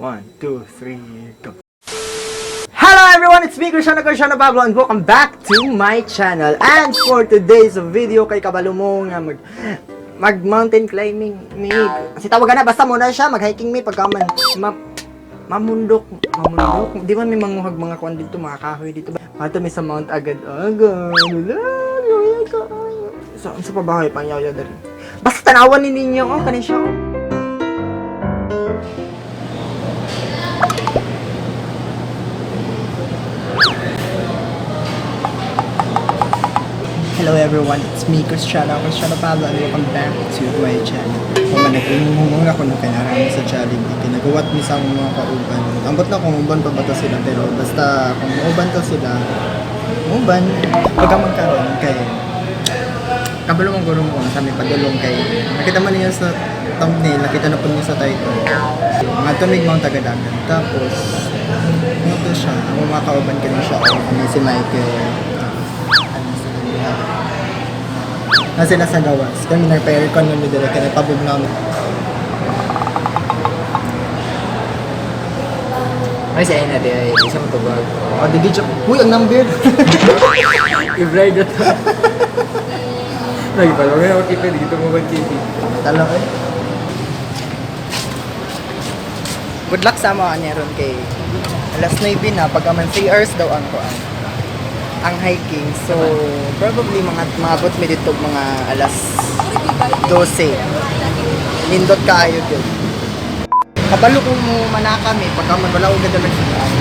1, 2, 3, go. Hello everyone! It's me, Cristiano Pablo, and welcome back to my channel. And for today's video, kay kabalo mo nga mag mountain climbing me. Kasi tawagan na, basta muna siya, mag-hiking me pagka mamundok. Di ba may manguhag mga kwan dito, mga kahoy dito. Ato may sa Mount agad-agad. Sa pabahay, pangyaw dari. Basta tanawan ni ninyo, kanin siya. Hello everyone, it's me, Cristiano Pablo, and welcome back to my channel. Kung managumumong ako ng kanarang sa Jollibee, kinagawat mi sa mga kauban. Ambot na kung uban pa ba to sila, pero basta kung uban to sila, uban, pagka magkaroon kay kabalo mong gulong ko sa may padulong kay nakita man niya sa thumbnail, nakita na po niya sa title. Mga tumig mount agad-agad. Tapos, ano to siya, ang mga kauban ka na siya, kami si Michael, na sila sa gawas. Kami nagpa-aircon namin dito, kaya nagpabog namin. Ay, sa ina din, isa mo tubag. O, di joke. Uy, ang number! I-vlog ito. Nagpala, may nakakita dito mo ba TV? Talo eh. Good luck sa mga kanyaron kay alas 9 na, pag aman 3 hours daw ang hiking. So, probably mga bot mi dito mga alas 12. Nindot kaayo yun. Kabalo kung mo mana kami, pagka man wala ko ganda lang sa daan.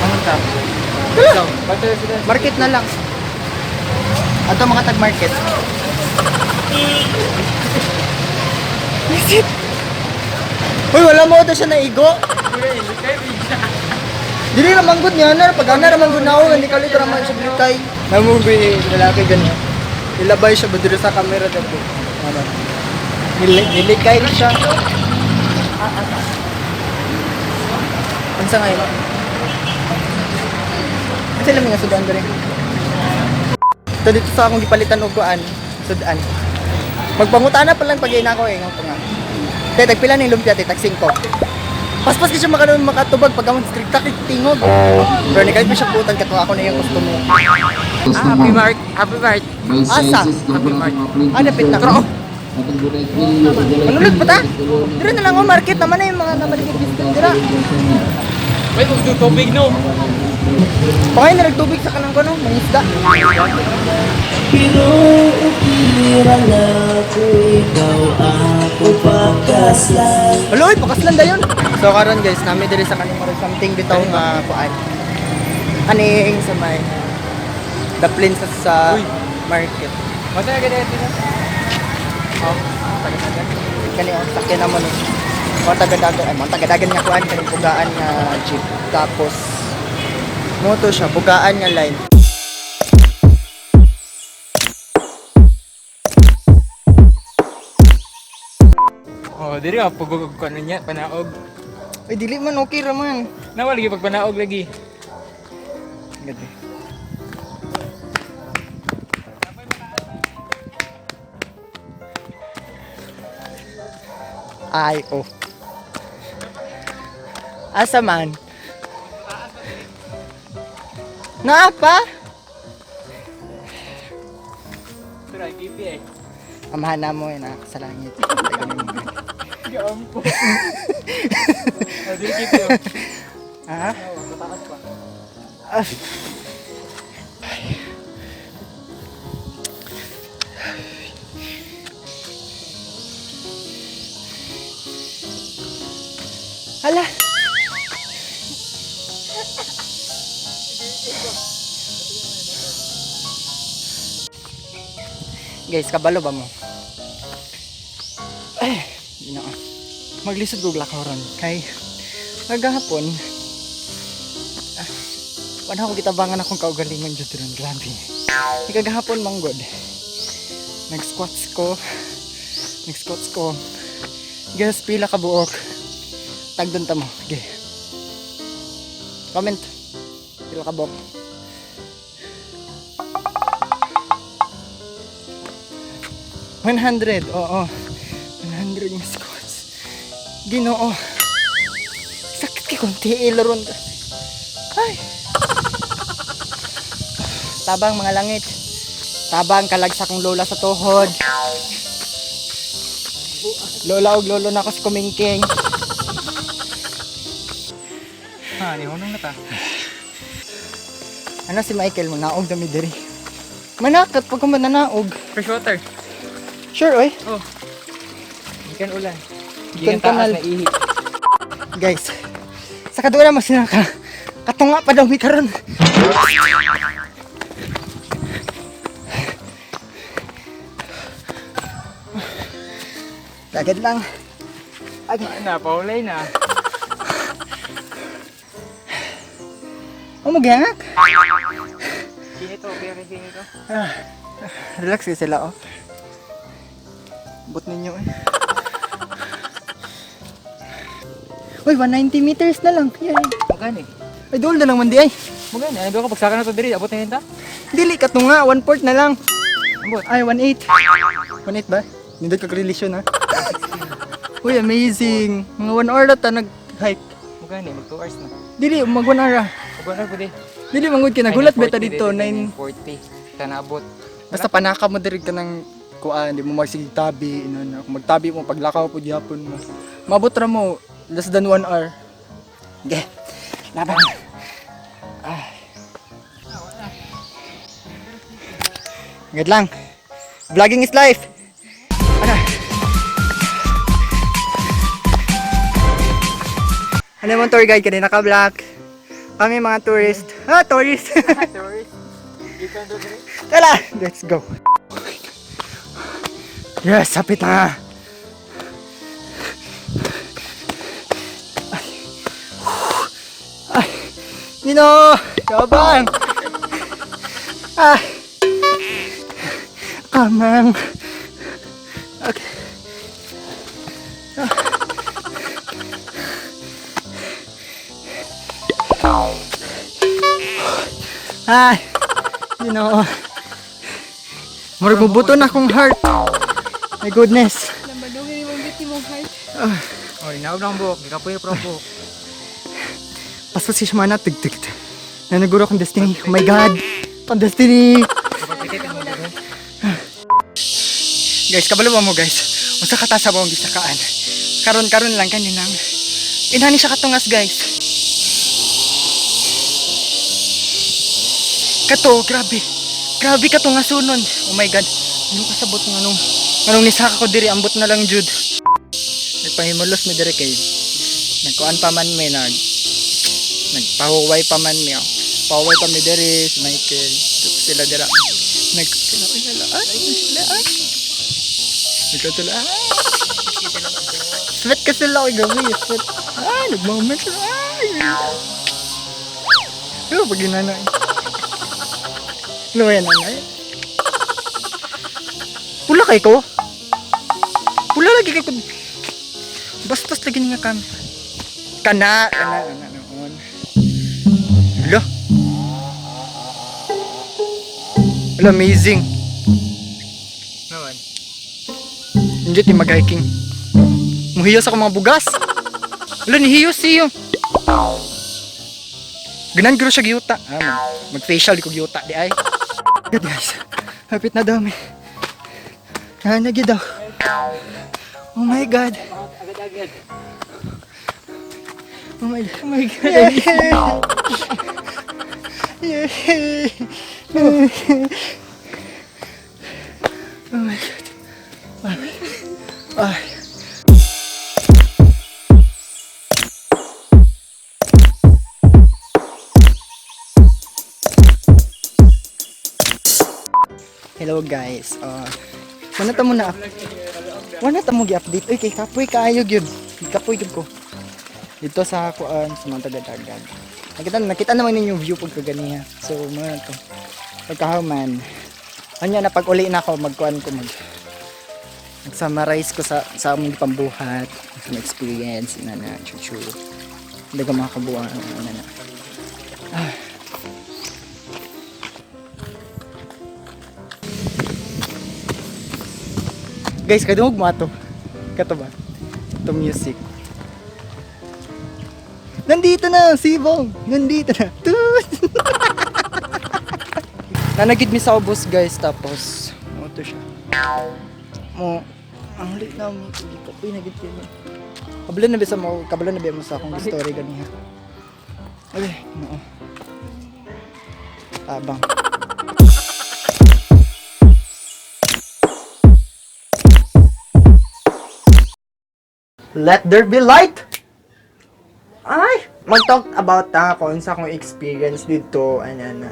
Anong tap? Market na lang. Ato mga tag-market. Visit! Uy, wala mo ito siya naigo. Dili na manggod niya na, pag ana naman gud naon, hindi ka lito naman siya blitay. Namubi lalaki ganyan. Ilabay siya ba dito sa camera dito. Ano? Nilikay siya. Unsa ngayon? Kasi lang nga sudan diri. Ito dito sa akong gipalitan og kuan, sudan. Magpangutana pa lang pag ina ko nga nga. Te tagpila ning lumpia te tag 5. Paspas ka siya makatubag pag amon strict takit tingog. Pero ni kahit siya putan kato ako na yung customer. Happy Mart. Happy Mart. Asa? Happy Mart. Dapit na ko. Manulog pa ta? Dira na lang ang market naman na yung mga namaligid biscuit dira. Wait, magtutubig no? Pakay na nagtubig sa kanang kono, mangisda. Pinupira na ko ikaw ako pakaslan. Aloy, pakaslan dayon. So karon guys, nami diri sa kanang something bitaw nga kuan. Aning sa may the plains sa market. Masa na ganyan ito? Oh, tagadagan. Kani ang sakyan namo ni. Mga tagadagan nga kuan kani pugaan nga jeep. Tapos moto siya, bugaan nga line. Oh, diri nga pagugog ko ano niya, panaog. Ay dili man okay ra man. Nawal lagi pag panaog lagi. Gati. Ay, oh. Asa man? Naapa? Try, kipi eh. Amahan na mo yun sa langit. Gampo. Diri kipi oh. Ha? Matakas pa. Ah. Hala. Guys, kabalo ba mo? Ay, ina. Maglisod og lakaron kay maghapon. Wala ko gitabangan akong kaugalingon jud ron, grabe. Kagahapon manggod. Nag-squats ko. Guys, pila ka buok. Tagdon ta mo. Okay. Comment. Pila ka buok. 100, oo. 100 missed calls. Ginoo. Sakit kay konti ilaron ka. Ay. Tabang mga langit. Tabang kalagsa kong lola sa tuhod. Lola og lolo na ako si Kumingking. Ha, ni hunong na ta. Ano si Michael mo naog dami diri. Manakat pag ko mananaog. Fresh water. Sure oy. Oh. Ikan ulan. Ikan Ikan taas kanal. na ihi. Guys. Sa kadura mo sinaka. Katunga pa daw mi karon. Agad lang. Na, paulay na. Oh, magyangak. Kinito, kaya kinito. Relax kayo sila, oh. Bot ninyo, eh. Uy, 190 meters na lang. Yan. Magani. Ay, dool na lang man di, ay. Magani. Ano ka pagsaka na to diri, abot na hinta? Dili ka to nga, 1/4 na lang. Abot. Ay, 1/8. 1/8 ba? Nindot ka relasyon, ha? Uy, amazing. Mga 1 hour na ta nag-hike. Magani, mag 2 hours na. Dili, mag 1 hour, ah. Abot na po di. Dili, mangod ka. Nagulat beta dito, 9. 9:40. Tanabot. Basta panaka mo diri ka ng kuan, di mo magsigig tabi, ino. Kung magtabi mo, paglakaw po gyapon mo. Mabot ra mo, less than 1 hour. Okay, laban. Ay. Agad lang. Vlogging is life. Ano? Ano mo tour guide kanina ka vlog? Kami mga tourist. Ah, tourist. Tourist. Ikan do diri. Tala, let's go. Yes, sapit na. Ay, Nino, yabang. Ah, kamang. Okay. Ay, Nino. Murag mabuto na akong heart. My goodness. Nambadungin mo biti mong heart. Oh, inaog lang buhok. Gikapoy pro buhok. Paspas si Shimana, tig-tig. Nanaguro akong destiny. Oh my God. Pang destiny. Kapag-tikit ang mga buhok. Guys, kabalo mo guys. Unsa katasa ba ang gisakaan? Karon lang kaninang. Inani siya katungas guys. Kato, grabe. Grabe katungas sunon. Oh my God. Ano kasabot ng anong nisaka ko diri ambot na lang jud. Nagpahimulos mi diri kay nagkuan pa man mi nagpahuway pa man mi. Oh. Pahuway pa mi diri si Michael. Sila dira. Nagkilawin sila. Ay. Nagkatula. Sweat ka sila ako gabi. Sweat. Ay, nagmoment sila. Ay. Pero pag ginanay. Ano yan, nanay? Pula kay ko? Pula lagi kay ko. Bastos lagi nga kami. Kana noon. Hello? Hello, amazing. Naman. Hindi ti mag-hiking. Muhiyos ako mga bugas. Wala nihiyos siyo. Ganan guro siya giyuta. Mag-facial di ko giyuta di ay. Good guys. Hapit na daw may. Nagi daw. Oh my God. Agad-agad. Oh my God. Oh my God. Yeah. Oh my God. Ay. Hello guys. Wala ta mo na. Wala ta mo gi-update. Oy kay kapoy kaayo gyud. Kapoy gyud ko. Dito sa kuan sa mga taga-dagat. Nakita naman ninyo view pag kaganiya. So mga to. Pagkahuman. Anya na pag uli na ako magkuan ko summarize ko sa among pambuhat, sa experience na chuchu. Daga mga kabuang na. Guys, kadungog mo ato. Kato ba? Ito music. Nandito na, Sibong! Nandito na. Tut! Nanagid mi sa ubos guys, tapos ito siya. Ang lit na mo. Uy, nagid ko yun. Kabala na ba mo sa akong story ganiha. Ay, no. Abang. Let there be light! Ay! Mag-talk about kung sa akong experience dito and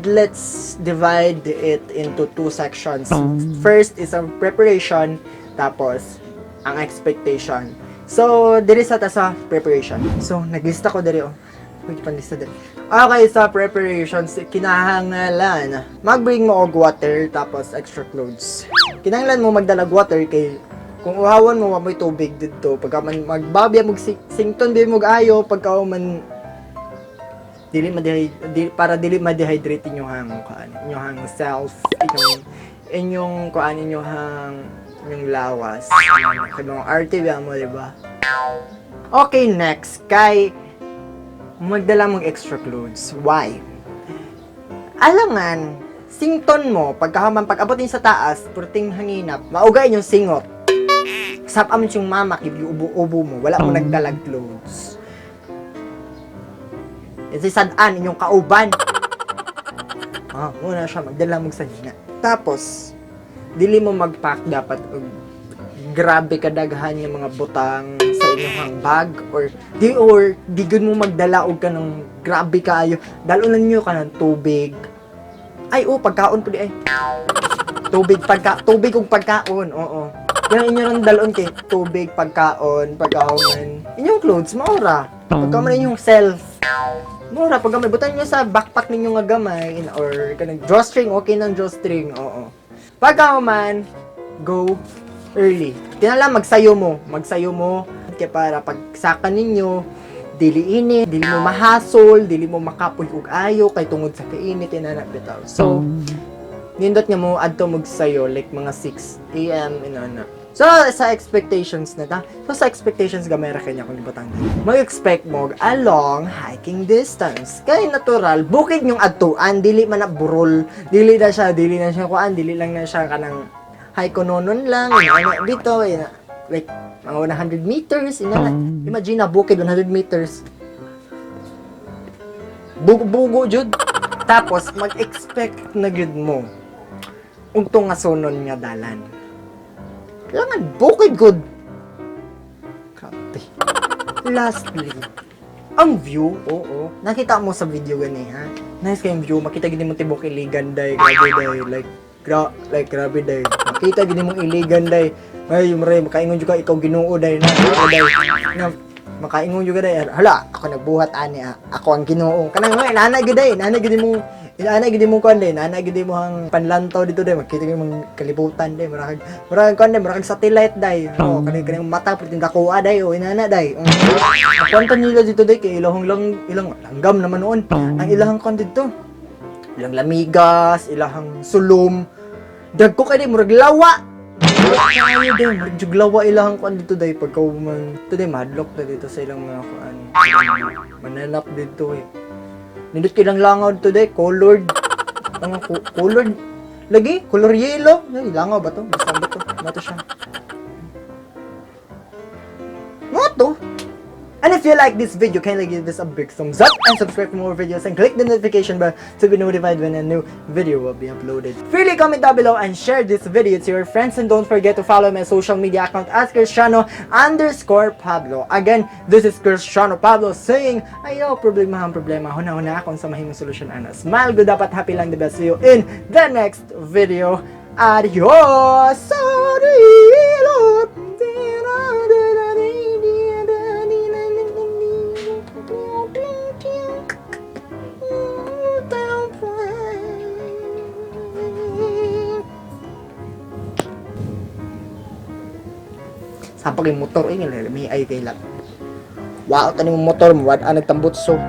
let's divide it into two sections. First is ang preparation, tapos ang expectation. So, diri sa preparation. So, naglista ko diri Wait, panlista diri. Okay, sa preparations, kinahanglan mag-bring mo og water, tapos extra clothes. Kinahanglan mo magdalag water kay kung uhawan mo may tubig dito pagka man magbabya mo sington di mo ayo pagka man dili ma-dehydrate inyong self inyong inyong lawas kanong arte ba mo diba. Okay, next kay magdala mong extra clothes. Why? Alangan sington mo pag abot din sa taas purting hanginap maugay inyong singot. Sapam yung mama, ubo mo, wala mo nagdalag clothes. Kasi sadaan, inyong kauban. Muna siya, magdala mong sanina. Tapos, dili mo mag-pack dapat, grabe kadaghan yung mga butang sa inyong bag, or di good mo magdala og ka ng grabe kayo. Dalunan nyo ka ng tubig. Ay, pagkaon po di ay. Tubig ug pagkaon, oo. Yung inyong dalon kay tubig, pagkaon, inyong clothes, maura. Pagka man inyong self, maura. Pagka may butan nyo sa backpack ninyo nga gamay, or kanang drawstring, okay ng drawstring, oo. Pagka man, go early. Tinala, magsayo mo, kaya para pagsakan ninyo, dili init, dili mo mahasol, dili mo makapoy ug ayo, kay tungod sa kainit, inanak bitaw. So, nindot nga mo adto magsayo like mga 6 AM inana. So sa expectations na ta. So sa expectations gamay ra kanya kung ibutang. Mag-expect mo along hiking distance. Kay natural bukid yung adtuan dili man na burol. Dili na siya kuan, dili lang na siya kanang hike nonon lang dito like mga 100 meters inana. Imagine na bukid 100 meters. Bugo jud. Tapos mag-expect na gyud mo ugtong nga sunon nga dalan. Kailangan bukid good. Grabe. Lastly, ang view, oo. Nakita mo sa video gani ha. Nice kayong view, makita gini mo tibok iligan day, grabe day, grabe day. Makita gini mo iligan day. Ay, maray makaingon juga ikaw Ginoo day na. Na makaingon juga day. Hala, ako nagbuhat ani ako ang Ginoo. Kanang nanay gid mo kuan day, nanay gid mo ang panlantaw dito day, makita mo mga kalibutan day, marag kuan day, marag satellite day. Kanang mata puting dakuha day o inana day. Kwento nila dito day kay ilang langgam naman noon. Ang ilahang kuan dito. Ilang lamigas, ilahang sulom. Dagko kay day murag lawa. Ay day, murag juglawa ilahang kuan dito day pagka man. Dito day madlock na dito sa ilang mga kuan. Mananap dito eh. Nindot kilang langaw today, colored. Colored. Lagi, color yellow. Ay, langaw ba to? Basta ba to? Mato siya. Mato? And if you like this video, kindly give this a big thumbs up and subscribe for more videos and click the notification bell to be notified when a new video will be uploaded. Freely comment down below and share this video to your friends, and don't forget to follow my social media account as Cristiano_Pablo. Again, this is Cristiano Pablo saying, ayaw problema, huna akong sa mahimong solusyon ana. Smile good, dapat happy lang, the best. See you in the next video. Adios! Sapag yung motor, may ay kay lang. Wow, tani mo motor mo, wad nagtambutso.